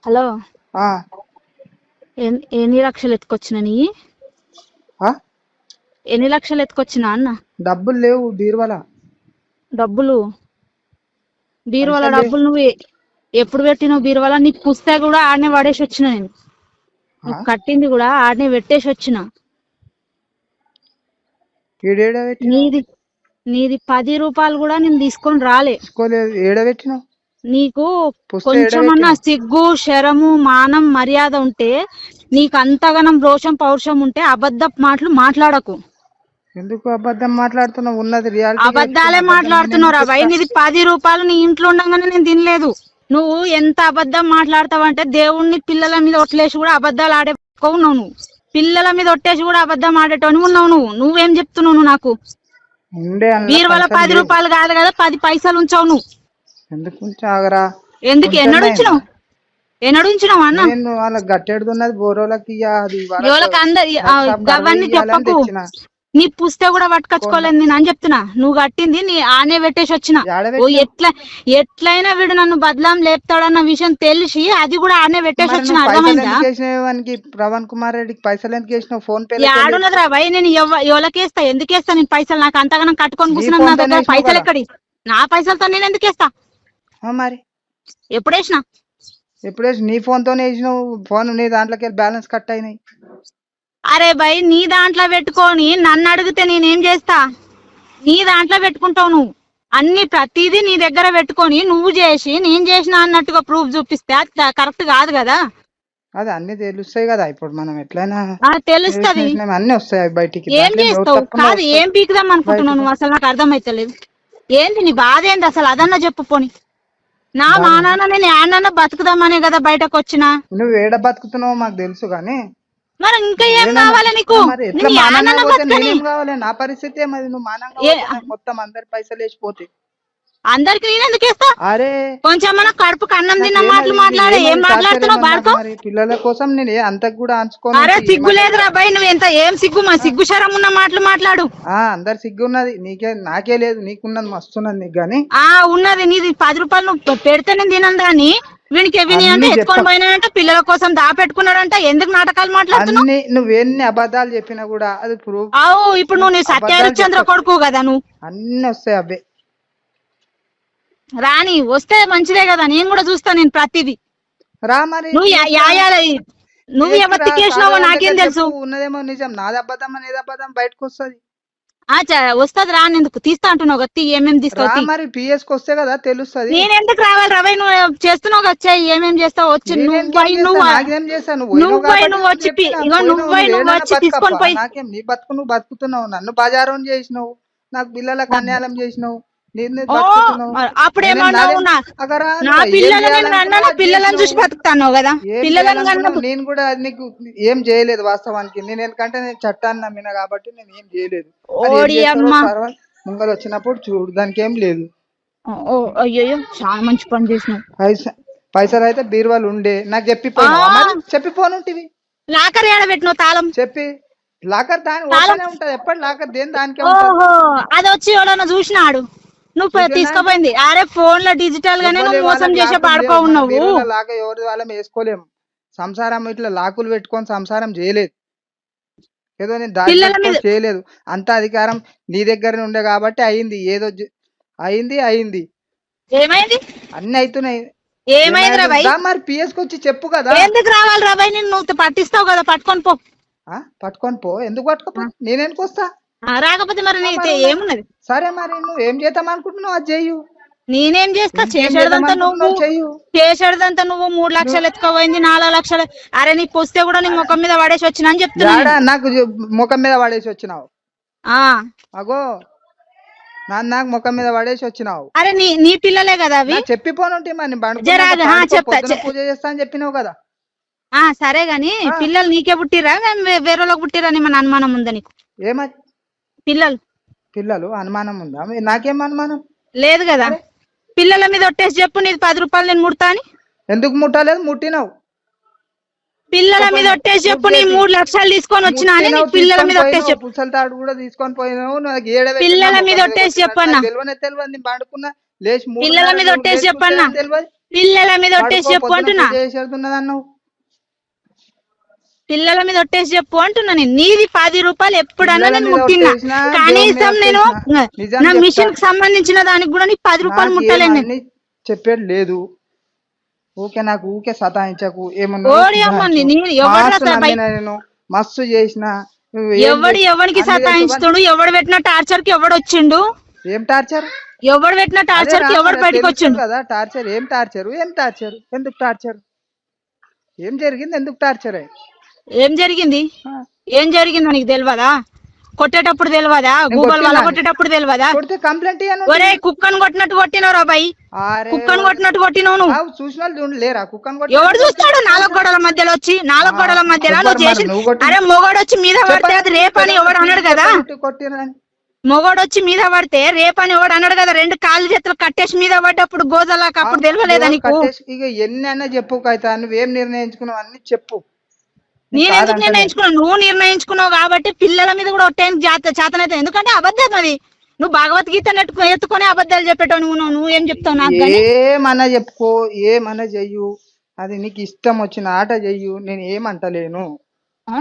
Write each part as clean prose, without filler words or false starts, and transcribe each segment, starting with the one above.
Hello, ఆ ఎన్ని లక్షలు ఎత్తుకొచ్చిన నీ? ఆ ఎన్ని లక్షలు ఎత్తుకొచ్చినా అన్న? డబ్బులు లేవు బీరువాల. డబ్బులు బీరువాల పైసలు లేవు. డబ్బులు నువ్వు ఎప్పుడు పెట్టినావు బీరువాల? నీ పుస్తక కూడా ఆడనే పడేసి వచ్చిన నేను. ఆ? నువ్వు కట్టింది కూడా ఆడనే పెట్టేసి వచ్చిన. ఏడ పెట్టినావు? నీది నీది 10 రూపాయలు కూడా నేను తీసుకొని రాలే. తీసుకోలేదు. ఏడ పెట్టినావు? నీకు పుస్తకం ఏడ కొంచెమన్నా పెట్టినావు? సిగ్గు, శరము, మానం, మర్యాద ఉంటే, నీకు అంతగానం రోషం పౌరుషం ఉంటే అబద్ధపు మాటలు మాట్లాడకు. ఎందుకు అబద్ధం మాట్లాడుతున్నావు? ఉన్నది రియాలిటీ. అబద్ధాలే మాట్లాడుతున్నావు రా భయ్. నీది 10 రూపాయలు నీ ఇంట్లో ఉండగానే నేను తినలేదు. నువ్వు ఎంత అబద్ధం మాట్లాడతావు అంటే, దేవుణ్ణి పిల్లల మీద ఒట్లేసి కూడా అబద్ధాలు ఆడేకోవు నువ్వు. పిల్లల మీద ఒట్టేసి కూడా అబద్ధం ఆడేటోని ఉన్నావు నువ్వు. నువ్వేం చెప్తున్నావు నాకు? ఉండే బీరువాల 10 రూపాయలు కాదు కదా, 10 పైసలు ఉంచావు నువ్వు. ఎందుకు ఉంచాగరా? ఎందుకు? ఎన్నడు ఉంచినావు? ఎన్నడు ఉంచినావు అన్న? నేను వాళ్ళకి గట్టెడుతున్నది బోరోలకి. అది ఎవరికి అందరి గవన్నీ చెప్పకు. నీ పుస్తక కూడా పట్టుకొచ్చుకోలేదు నేను అని చెప్తున్నా. నువ్వు కట్టింది నీ ఆనే పెట్టేసి వచ్చిన. ఎట్లయినా వీడు నన్ను బదలాం లేపుతాడన్న విషయం తెలిసి అది కూడా ఆనే పెట్టేసి వచ్చిన. అర్థమైందా? ప్రవణ్ కుమార్ రెడ్డికి పైసలు ఎందుకు వేసినావు? ఫోన్ పే ఆడున్నదిరా భయ్. నేను ఎవరికేస్తా? ఎందుకేస్తా నేను పైసలు? నాకు అంతగానం కట్టుకొని కూర్చున్నాను. నా దగ్గర పైసలు ఎక్కడి? నా పైసలతో నేను ఎందుకేస్తా? మరి ఎప్పుడు వేసినా? నీ ఫోన్ తోనే వేసినావు. ఫోన్ నీ దాంట్లోకి బ్యాలెన్స్ కట్ అయినాయి. అరే భయ్, నీ దాంట్లో పెట్టుకొని నన్ను అడిగితే నేనేం చేస్తా? నీ దాంట్లో పెట్టుకుంటావు నువ్వు అన్ని. ప్రతిదీ నీ దగ్గర పెట్టుకొని నువ్వు చేసి నేను చేసిన అన్నట్టుగా ప్రూఫ్ చూపిస్తే అది కరెక్ట్ కాదు కదా. అది అన్ని తెలుస్తాయి కదా. ఇప్పుడు మనం ఎట్లయినా తెలుస్తుంది. అన్ని వస్తాయి బయటికి. ఏం చేస్తావు? కాదు, ఏం పీకుదాం అనుకుంటున్నావు నువ్వు? అసలు నాకు అర్థమైతలేదు. ఏంది నీ బాధ? ఏంది అసలు? అదన్నా చెప్పు పోని. నా మా నాన్న నేను ఏడన్నా బతుకుదామనే కదా బయటకు వచ్చినా. నువ్వు ఏడ బతుకుతున్నావు మాకు తెలుసు కానీ మరి ఇంకా ఏం కావాలి నీకు? కావాలి? నా పరిస్థితి మరి నువ్వు మానంగా మొత్తం అందరి పైసలు వేసిపోతే అందరికి నేను ఎందుకు వేస్తా? అరే కొంచెం మన కడుపుకి అన్నం తిన్న మాటలు మాట్లాడే. ఏం మాట్లాడుతున్నావు బాడుకో? పిల్లల కోసం నేను అంత కూడా అంచుకోను. అరే సిగ్గు లేదురా భయ్. నువ్వు ఎంత ఏం సిగ్గు? మా సిగ్గు శరం ఉన్న మాటలు మాట్లాడు. అందరు సిగ్గు ఉన్నది. నాకే లేదు. నీకున్నది మస్తున్నది నీకు గానీ. ఉన్నది. నీది 10 రూపాయలు నువ్వు పెడితే నేను తినను దాన్ని. వీనికి విని అంటే ఎత్తుకొని పోయినాడంట, పిల్లల కోసం దాపెట్టుకున్నాడంట. ఎందుకు నాటకాలు మాట్లాడుతున్నావు? నువ్వెన్ని అబద్ధాలు చెప్పినా కూడా అది ప్రూఫ్. ఇప్పుడు నువ్వు సత్యహరిశ్చంద్ర కొడుకు కదా. నువ్వు అన్ని వస్తాయి అవే. రాని వస్తే మంచిదే కదా. నేను కూడా చూస్తా. నేను ప్రతిదీ రా. మరి నువ్వు ఎవరికి కేసినావో నాకేం తెలుసు? ఉన్నదేమో నిజం. నాది అబద్ధం అనేది అబద్ధం బయటకు వస్తుంది. వస్తుంది. రానెందుకు తీస్తా అంటున్నావు కదా? ఏమేమి తీస్తావు? మరి పిఎస్ కి వస్తే కదా తెలుస్తుంది. నేను ఎందుకు రావాలి రవై? నువ్వు చేస్తున్నావు కదా. ఏమేం చేస్తావు? వచ్చి నువ్వు వచ్చి తీసుకొని పోయి. నాకేం? నీ బతుకు నువ్వు బతుకుతున్నావు. నన్ను బజారు చేసినావు. నాకు పిల్లలకు అన్యాయం చేసినావు. అప్పుడేమన్నావు? నా పిల్లలను చూసి బతుకుతాను కదా. నేను కూడా నీకు ఏం చేయలేదు వాస్తవానికి. నేను ఎందుకంటే నేను చట్టాన్ని నమ్మిన కాబట్టి నేను ఏం చేయలేదు. ముంగలు వచ్చినప్పుడు చూడు, దానికి ఏం లేదు. అయ్యో, చాలా మంచి పని చేసినావు. పైసలు అయితే బీరువాలు ఉండే నాకు చెప్పిపోనుంటివి. లాకర్ ఏడ పెట్టినావు తాళం? చెప్పి లాకర్ దాని ఉంటది. ఎప్పటి లాకర్ దేని దానికి. అది వచ్చి ఎవడన్నా చూసినాడు నువ్వు తీసుకుపోయింది. అరే ఫోన్ లో డిజిటల్ గానే నువ్వు మోసం చేసే పాడుకో ఉన్నావు. లాగా ఎవరి వాళ్ళం వేసుకోలేము. సంసారం ఇట్లా లాకులు పెట్టుకొని సంసారం చేయలేదు. ఏదో నేను దాని చేయలేదు. అంత అధికారం నీ దగ్గరనే ఉండే కాబట్టి అయింది. ఏదో అయింది. ఏమైంది? అన్ని అవుతున్నాయి. ఏమైంది రా భయ్? మరి పిఎస్ కి వచ్చి చెప్పు కదా. ఎందుకు రావాలి రా భయ్? నువ్వు పట్టిస్తావు కదా, పట్టుకొని పో. పట్టుకొని పో. ఎందుకు పట్టుకోపో? నేనెందుకు వస్తా? రాకపోతే మరి ఏమున్నది? సరే, మరి నువ్వు ఏం చేద్దాం అనుకుంటున్నావు అది చెయ్యు. నేనేం చేస్తా? చేసేదంతా నువ్వు 3 లక్షలు ఎత్తుకోపోయింది. 4 లక్షలు. అరే నీకు వస్తే కూడా నీ ముఖం మీద పడేసి వచ్చిన అని చెప్తున్నా. నాకు ముఖం మీద పడేసి వచ్చినావు? అగో నాకు ముఖం మీద పడేసి వచ్చినావు. అరే నీ పిల్లలే కదా అవి. చెప్పిపోనుంటే మరి పూజ చేస్తా అని చెప్పినావు కదా. సరే గాని పిల్లలు నీకే పుట్టిరా వేరేలోకి పుట్టిరా అని మన అనుమానం ఉందా నీకు? ఏమది? పిల్లలు అనుమానం ఉందా? నాకేం అనుమానం లేదు కదా. పిల్లల మీద ఒట్టేసి చెప్పు, నీది 10 రూపాయలు నేను ముడతా అని. ఎందుకు ముట్టలేదు? ముట్టినావు. పిల్లల మీద ఒట్టేసి చెప్పు, నీ 3 లక్షలు తీసుకొని వచ్చినా అని. పిల్లల మీద ఒట్టేసి చెప్పు. పుసలతాడు కూడా తీసుకొని పోయినావు. పిల్లల మీద ఒట్టేసి చెప్పన్నా. తెలియదు. పిల్లల మీద ఒట్టేసి చెప్పన్నా. పిల్లల మీద ఒట్టేసి పడుకో, చెప్పు పొద్దున అంటున్నా. పూజ చేసి వెళ్తున్నది అన్నావు. పిల్లల మీద ఒట్టేసి చెప్పు అంటున్నా. నేను నీది 10 రూపాయలు ఎప్పుడన్నా పిల్లల నేను మీద ముట్టినా, ఒట్టేసినా, దేవుని మీద కనీసం నేను ఒట్టేసినా, నిజం నా చెప్తా, మిషన్ కి సంబంధించిన దానికి కూడా నీకు 10 రూపాయలు నాకేం ముట్టలేను నేను. అన్ని చెప్పేది లేదు. ఊకే నాకు ఊకే సతాయించకు. ఏమన్నా ఓడి అమ్మంది నేను ఎవడు మస్తు రాసా బై నమ్మిన నేను, మస్తు చేసిన. నువ్వు ఏం ఎవడికి అన్ని తెలుసు. సతాయించుతాడు? ఎవడు పెట్టిన టార్చర్ కి ఎవడు వచ్చిండు? ఏం టార్చర్? ఎవడు పెట్టిన అదే టార్చర్ కి ఎవడు బయటకు తెలుస్తుంది వచ్చిండు? కదా టార్చర్. ఏం టార్చర్? ఏం టార్చర్? ఎందుకు టార్చర్? ఏం జరిగింది? ఎందుకు టార్చర్? ఏం జరిగింది? ఏం జరిగిందో నీకు తెలియదా? కొట్టేటప్పుడు తెలియదా? గూగుల్ వల్ల కొట్టేటప్పుడు తెలియదా? కొడితే కంప్లైంట్ ఒరే కుక్కను కొట్టినట్టు కొట్టినవు రా బాయ్, కుక్కను కొట్టినట్టు కొట్టినవు నువ్వు. చూసిన వాళ్ళు లేరా కుక్కను? ఎవడు చూస్తాడు? 4 గోడల మధ్యలో వచ్చి, 4 గోడల మధ్యలో నువ్వు చేసి. అరే మొగోడు వచ్చి మీద పడితే అది రేపని ఎవడు అన్నాడు కదా? మొగోడు వచ్చి మీద పడితే రేపని ఎవడు అన్నాడు కదా? 2 కాళ్ళు చేతులు కట్టేసి మీద పడ్డప్పుడు గోజలాక అప్పుడు తెలియలేదా నీకు? ఇక ఎన్ని అన్నా చెప్పు కైతా, నువ్వేం నిర్ణయించుకున్నావు అన్ని చెప్పు. నేను ఎందుకు నిర్ణయించుకున్నావు? నువ్వు నిర్ణయించుకున్నావు కాబట్టి పిల్లల మీద కూడా ఒట్టేందుకు చేతనైతే. ఎందుకంటే అబద్ధం అది. నువ్వు భగవద్గీత ఎత్తుకొని అబద్ధాలు చెప్పేటో నువ్వేం చెప్తావు నాకు? ఏమన్నా చెప్పుకో, ఏమన్నా చెయ్యు, అది నీకు ఇష్టం వచ్చిన ఆట చెయ్యు, నేను ఏమంటలేను.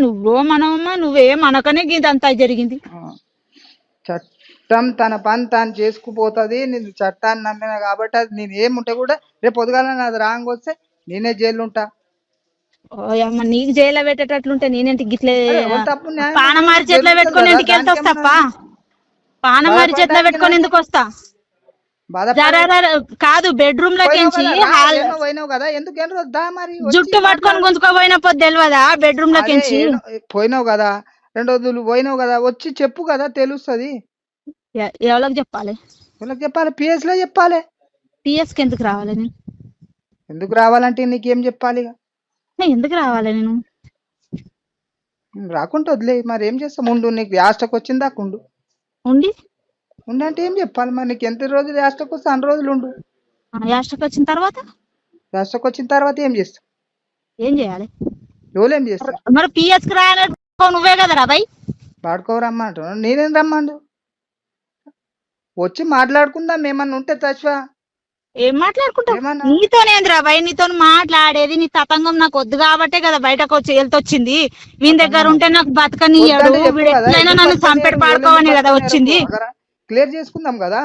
నువ్వు మనవమ్మా, నువ్వేం అనకనే ఇదంతా జరిగింది. చట్టం తన పని తాను చేసుకుపోతుంది. నేను చట్టాన్ని నమ్మిన కాబట్టి అది నేను ఏముంటే కూడా రేపు పొద్దుగాల నాది రాంగ్ వస్తే నేనే జైలు ఉంటా. అమ్మ నీకు జైల్లో పెట్టేటట్లుంటే నేనేంటి గిట్లే పానమారి చేతిలో పెట్టుకొని ఎందుకు వెళ్తావు తప్ప? పానమారి చేతిలో పెట్టుకొని ఎందుకు వస్తా? కాదు, బెడ్రూమ్ లోకి జుట్టు పట్టుకొని గుంజుకోపోయిన పొద్దు తెలియదా? బెడ్రూమ్ లోకి పోయినావు కదా, 2 రోజులు పోయినావు కదా, వచ్చి చెప్పు కదా తెలుస్తుంది. ఎవరికి చెప్పాలి? ఎవరికి చెప్పాలి? పిఎస్ లో చెప్పాలి. పిఎస్ కి ఎందుకు రావాలి నేను? ఎందుకు రావాలంటే నీకేం చెప్పాలి? ఎందుకు రావాలి నేను? రాకుంటే వదిలే, మరి ఏం చేస్తాం? ఉండు, నీకు యాస్టకు వచ్చింది దాకా ఉండు. ఉండంటే ఏం చెప్పాలి మరి? నీకు ఎంత రోజులు యాస్టకు వస్తే అన్ని రోజులు ఉండు. యాస్టకు వచ్చిన తర్వాత ఏం చేస్తావు? ఏం చేయాలి? ఎవరేం చేస్తారు? మరి పిఎస్ కి రాయాలి నువ్వే కదరా బాయ్. పాడుకోరమ్మంటు నేనేం రమ్మండు? వచ్చి మాట్లాడుకుందాం, ఏమన్నా ఉంటే తచ్వా. ఏం మాట్లాడుకుంటావు? నీతోనేంద్రా బాయ్, నీతో మాట్లాడేది. నీ తతంగం నాకు వద్దు కాబట్టే కదా బయటకు వచ్చి వెళ్తొచ్చింది. వీని దగ్గర ఉంటే నాకు బతకనియ్యాడు, ఎట్లయినా నన్ను చంపెడు పాడుకోవని కదా వచ్చింది. క్లియర్ చేసుకుందాం కదా,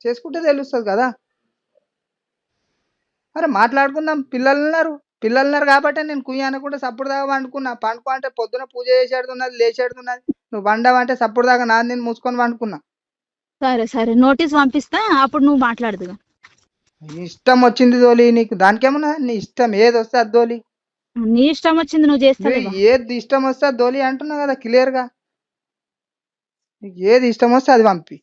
చేసుకుంటే తెలుస్తుంది కదా. అరే మాట్లాడుకుందాం. పిల్లలున్నారు కాబట్టి నేను కుయ్యాన కూడా సప్పుడు దాకా పండుకున్నా. పండుకో అంటే పొద్దున పూజ చేసేడుతున్నది, లేచేడుతున్నది. నువ్వు వండవంటే సప్పుడు దాకా నాది నేను మూసుకొని పండుకున్నా. సరే నోటీస్ పంపిస్తా, అప్పుడు నువ్వు మాట్లాడదు. ఇష్టం వచ్చింది దోలి, నీకు దానికేమన్నా? నీ ఇష్టం ఏది వస్తే అది దోలి. నీ ఇష్టం వచ్చింది నువ్వు చేస్తావు. ఏది ఇష్టం వస్తే అది దోలి అంటున్నావు కదా క్లియర్ గా. నీకు ఏది ఇష్టం వస్తే అది పంపి.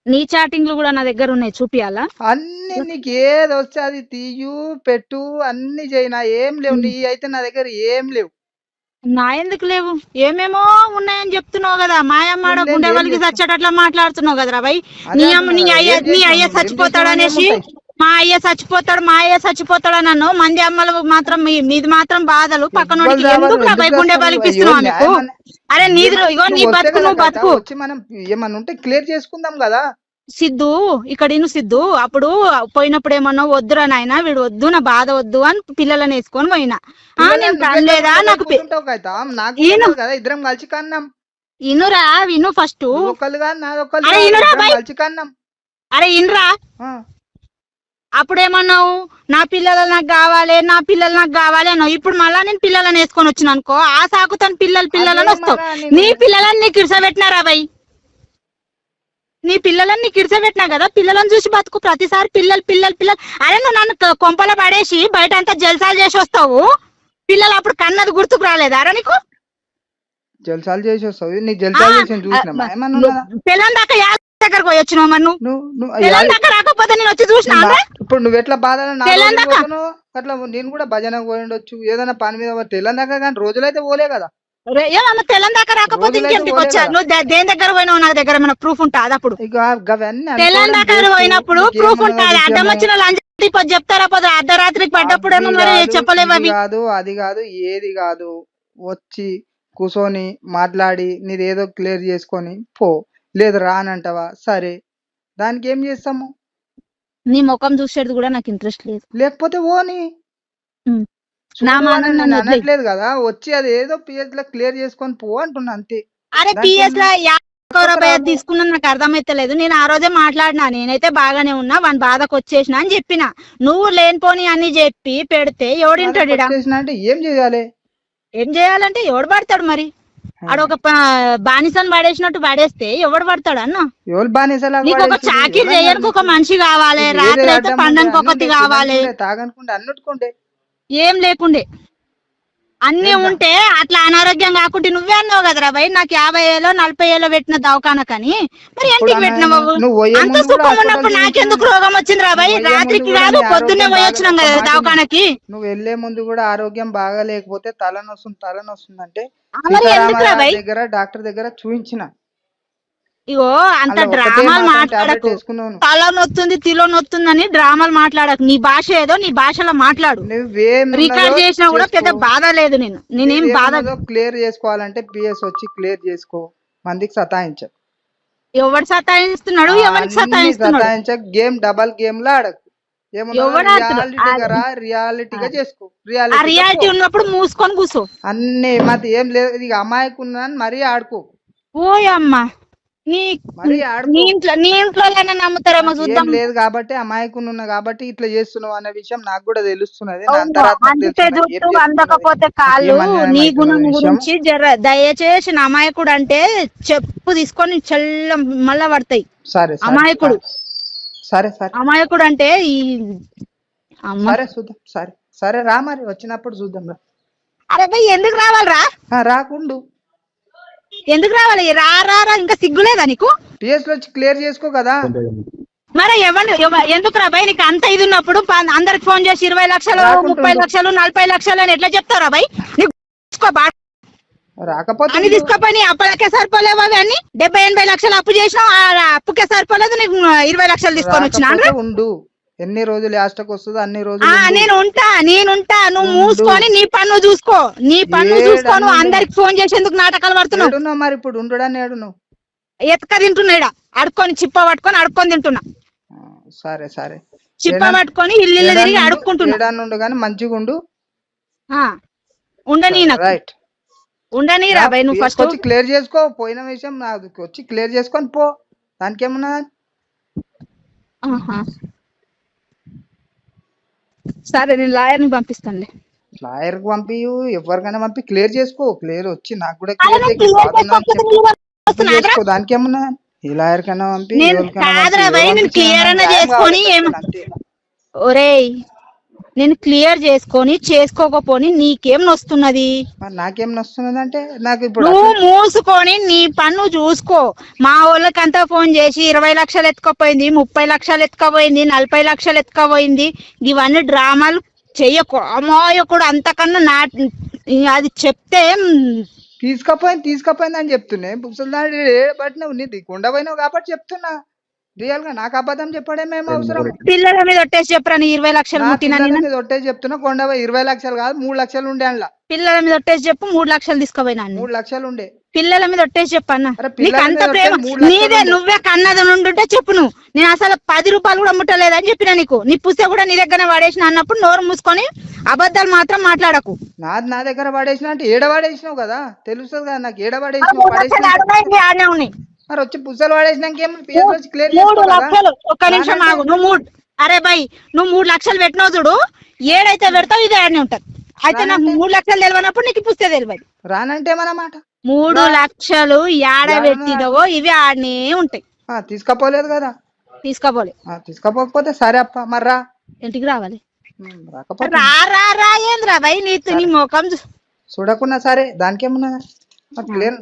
నీ చాటింగ్లు కూడా నా దగ్గర ఉన్నాయి, చూపియాలా? అన్ని నీకు ఏది వస్తే అది తీయు, పెట్టు, అన్ని చేయి. నా ఏం లేవు, నీ అయితే నా దగ్గర ఏం లేవు. నా ఎందుకు లేవు? ఏమేమో ఉన్నాయని చెప్తున్నావు కదా. మాయమ్మాడ గుండె వాళ్ళకి చచ్చేటట్లా మాట్లాడుతున్నావు కదరా బాయ్. నీ అయ్య చచ్చిపోతాడు అనేసి, మా అయ్య చచ్చిపోతాడు నన్ను. మంది అమ్మలు మాత్రం మీది మాత్రం బాధలు పక్కన ఎందుకు రా బాయ్ గుండె పలికిస్తున్నావు నీకు? అరే నీది ఇగో, నీ బతుకు నువ్వు బతుకు. మనం ఏమన్నా ఉంటే క్లియర్ చేసుకుందాం కదా. సిద్ధు ఇక్కడ సిద్ధు అప్పుడు పోయినప్పుడు ఏమన్నా వద్దురా నాయన, వీడు వద్దు, నా బాధ వద్దు అని పిల్లలని వేసుకొని పోయినా. నేను కనలేదా? నాకు ఇద్దరం కలిసి కన్నాం. ఇనురా, విను ఫస్ట్. అరే ఇనురా, అప్పుడేమన్నావు నా పిల్లలు నాకు కావాలి అన్నావు. ఇప్పుడు మళ్ళా నేను పిల్లలని వేసుకొని వచ్చిన అనుకో, ఆ సాకుతాను పిల్లలని వస్తావు. నీ పిల్లలని నీకు ఇడిసబెట్టినారా బాయ్? నీ పిల్లలని కిడిసబెట్టినా కదా, పిల్లలను చూసి బతుకు. ప్రతిసారి పిల్లలు. అరే నువ్వు నన్ను కొంపల పడేసి బయట అంతా జల్సాలు చేసి వస్తావు. పిల్లలు అప్పుడు కన్నది గుర్తుకు రాలేదా రా నీకు? జల్సాలు చేసి వస్తావు. నీకు జల్సాలు చేసి చూసినా పిల్లల దాకా దగ్గరకు పోయి వచ్చినావు. మరి నువ్వు పిల్లల దాకా రాకపోతే నేను వచ్చి చూసినా? ఇప్పుడు నువ్వు ఎట్లా బాధ అట్లా నేను కూడా భజనకు పోయి ఉండొచ్చు, ఏదైనా పని మీద. తెల్లని దాకా కానీ రోజులైతే పోలే కదా. తెల్లని దాకా రాకపోతే ఇంకెందుకు వచ్చా? నువ్వు దేని దగ్గర పోయినావు? నా దగ్గర ఏమైనా ప్రూఫ్ ఉంటుంది? అప్పుడు తెల్లని దాకా పోయినప్పుడు ప్రూఫ్ ఉంటుంది. అడ్డం వచ్చిన లంజి చెప్తారా? పోదు అర్ధరాత్రికి పడ్డప్పుడు మరి చెప్పలేవు అవి. అది కాదు, ఏది కాదు. వచ్చి కూర్చొని మాట్లాడి నీదేదో క్లియర్ చేసుకొని పో. లేదు రానంటావా? సరే, దానికి ఏం చేస్తాము? నీ ముఖం చూసేది కూడా నాకు ఇంట్రెస్ట్ లేదు. లేకపోతే ఓని నా మానం నేను నన్ను వదిలేయ్. అనట్లేదు కదా, వచ్చి అది ఏదో పిఎస్ లో క్లియర్ చేసుకొని పో అంటున్నా అంతే. అరే దానికి పిఎస్ లో రాదు. తీసుకున్నా నాకు అర్థమైతలేదు. నేను ఆ రోజే మాట్లాడినా, నేనైతే బాగానే ఉన్నా, వాని బాధకు వచ్చేసిన అని చెప్పిన. నువ్వు లేనిపోని అని చెప్పి పెడితే ఎవడింటాడు ఈడ? వచ్చేసిన అంటే ఏం చేయాలి? ఏం చేయాలంటే ఎవడు పడతాడు మరి? ఆడొక బానిసని పడేసినట్టు పడేస్తే ఎవడు పడతాడు అన్న? ఎవరు బానిసలా నీకు ఒక చాకిరి చేయడానికి ఒక మనిషి కావాలి, రాత్రి అయితే పండడానికి ఒకటి కావాలి, తాగనుకుంటే అన్నట్టుకుంటే ఏం లేకుండే అన్ని ఉంటే అట్లా అనారోగ్యం కాకుంటే నువ్వే అన్నావు కదరా భయ్, నాకు 50,000 40,000 పెట్టిన దవాఖానకని, మరి ఎందుకు పెట్టినావు? అంత సుఖం ఉన్నప్పుడు నాకెందుకు రోగం వచ్చింది రా భయ్? రాత్రికి కాదు పొద్దున్నే పోయి వచ్చినాం కదా దవాఖానకి. నువ్వు వెళ్లే ముందు కూడా ఆరోగ్యం బాగా లేకపోతే తలనొస్తుంది అంటే దగ్గర డాక్టర్ దగ్గర చూయించిన. ఇగో అంత డ్రామాలు మాట్లాడకు, తల నొత్తుంది తిలో నొత్తుందని డ్రామాలు మాట్లాడకు. నీ భాష ఏదో నీ భాషలో మాట్లాడు. రికార్డ్ చేసినా కూడా పెద్ద బాధ లేదు. నేనేం బాధ క్లియర్ చేసుకోవాలంటే పిఎస్ వచ్చి క్లియర్ చేసుకో, మందికి సతాయించ. ఎవడు సతాయిస్తున్నాడు? ఎవరికి సతాయిస్తున్నాడు? గేమ్ డబల్ గేమ్ లా ఆడకు. రియాలిటీగా చేసుకో. రియాలిటీ ఉన్నప్పుడు మూసుకొని కూర్చో. అన్ని మతి ఏం లేదు, ఇది అమ్మాయికి ఉన్నదని మరీ ఆడుకో. ఓయమ్మా, నీ ఇంట్లో నమ్ముతారేమో చూద్దాం. లేదు కాబట్టి అమాయకున్నా కాబట్టి ఇట్లా చేస్తున్నావు అనే విషయం నాకు కూడా తెలుస్తున్నది. అందకపోతే కాళ్ళు. నీ గుణం గురించి దయచేసి అమాయకుడు అంటే చెప్పు తీసుకొని చెల్ల మళ్ళా పడతాయి. అమాయకుడు సరే సరే అమాయకుడు అంటే ఈ సరే చూద్దాం. సరే సరే రా, మరి వచ్చినప్పుడు చూద్దాం రా. అరే భయ్ ఎందుకు రావాలరా? రాకుండు ఎందుకు రావాలి? రా రా రా, ఇంకా సిగ్గులేదా నీకు? పిఎస్ లో వచ్చి క్లియర్ చేసుకో కదా. మరి ఎందుకు రా భయ్? నీకు అంత ఇది ఉన్నప్పుడు అందరికి ఫోన్ చేసి 20 లక్షలు 30 లక్షలు 40 లక్షలు అని ఎట్లా చెప్తారా భయ్? నీకు రాకపోతే అని తీసుకోపోయి అప్పటికే సరిపోలేవు అవి అన్ని. 70-80 లక్షలు అప్పు చేసినావు, అప్పుకే సరిపోలేదు, నీకు 20 లక్షలు తీసుకొని వచ్చినా. ఉండు, ఎన్ని రోజులు లాస్ట్కి వస్తుందో అన్ని రోజులు నేనుంటా. నువ్వు మూసుకొని నీ పన్ను చూసుకో. నువ్వు అందరికి ఫోన్ చేసేందుకు నాటకాలు పడుతున్నావు. మరి ఇప్పుడు ఉండడాన్ని నువ్వు ఎతక తింటున్నాడా? అడుక్కొని చిప్ప పట్టుకొని అడుక్కొని తింటున్నా. సరే సరే, చిప్ప పట్టుకొని ఇల్లు తిరిగి అడుక్కుంటున్నా. కానీ మంచిగా ఉండు. ఉండని రైట్, ఉండని రా భయ్. నువ్వు ఫస్ట్ వచ్చి క్లియర్ చేసుకో. పోయిన విషయం నాకు వచ్చి క్లియర్ చేసుకొని పో, దానికి ఏమున్నా. సరే నేను లాయర్ని పంపిస్తానులే. లాయర్ కి పంపి ఎవరికైనా పంపి క్లియర్ చేసుకో. క్లియర్ వచ్చి నాకు కూడా చేసుకో, దానికి ఏమున్నా. ఈ లాయర్ కన్నా పంపి క్లియర్ అన్నా చేసుకొని. ఒరేయ్ నేను క్లియర్ చేసుకొని చేసుకోకపోని నీకేం నొస్తున్నది? నాకేం నొస్తున్నది అంటే నాకు ఇప్పుడు నువ్వు మూసుకొని నీ పన్ను చూసుకో. మా వాళ్ళకంతా ఫోన్ చేసి 20 లక్షలు ఎత్తుకపోయింది, 30 లక్షలు ఎత్తుకపోయింది, 40 లక్షలు ఎత్తుకపోయింది, ఇవన్నీ డ్రామాలు చెయ్యకు. అమాయకుడు అంతకన్నా అది చెప్తే తీసుకపోయింది అని చెప్తున్నా. పుసలు బట్ నువ్వు నీ దిక్కుండా పోయినావు కాబట్టి చెప్తున్నా. రియల్ గా నాకు అబద్ధం చెప్పడమేమో అవసరం? పిల్లల మీద ఒట్టేసి చెప్పరా? 20 లక్షలు ఒట్టేసి చెప్తున్నా. కొండ 20 లక్షలు కాదు 3 లక్షలు ఉండే అందులో. పిల్లల మీద ఒట్టేసి చెప్పు. 3 లక్షలు తీసుకోపోయినా. 3 లక్షలు ఉండే. పిల్లల మీద ఒట్టేసి చెప్పన్నా. నీకు అంత ప్రేమ నీదే, నువ్వే కన్నది నుండుంటే చెప్పు. నువ్వు నేను అసలు 10 రూపాయలు కూడా ముట్టలేదని చెప్పినా నీకు. నీ పుస్తకం కూడా నీ దగ్గర పడేసిన అన్నప్పుడు నోరు మూసుకొని అబద్ధాలు మాత్రం మాట్లాడకు. నా దగ్గర పడేసిన అంటే ఏడ పడేసినావు కదా, తెలుస్తుంది కదా నాకు. ఏడ పడేసినావు? ఆడనే ఉన్నాయి. మరి వచ్చి పుస్తకాలు పడేసినాక 3 లక్షలు. ఒక్క నిమిషం ఆగు. నువ్వు అరే బై నువ్వు 3 లక్షలు పెట్టినావు చూడు, ఏడైతే పెడతావు ఇది ఆడనే ఉంటది. అయితే నాకు 3 లక్షలు తెలియనప్పుడు నీకు పుస్తకం తెలియదు. రానంటే మనమాట 3 లక్షలు ఏడ పెట్టినవో ఇవి ఆడనే ఉంటాయి. తీసుకపోలేదు కదా? తీసుకోపోకపోతే సరే అప్ప, మరి రా. ఇంటికి రావాలి. రా ఏంద్రా బై నీ ముఖం చూడకున్నా సరే, దానికేమున్నా. క్లియర్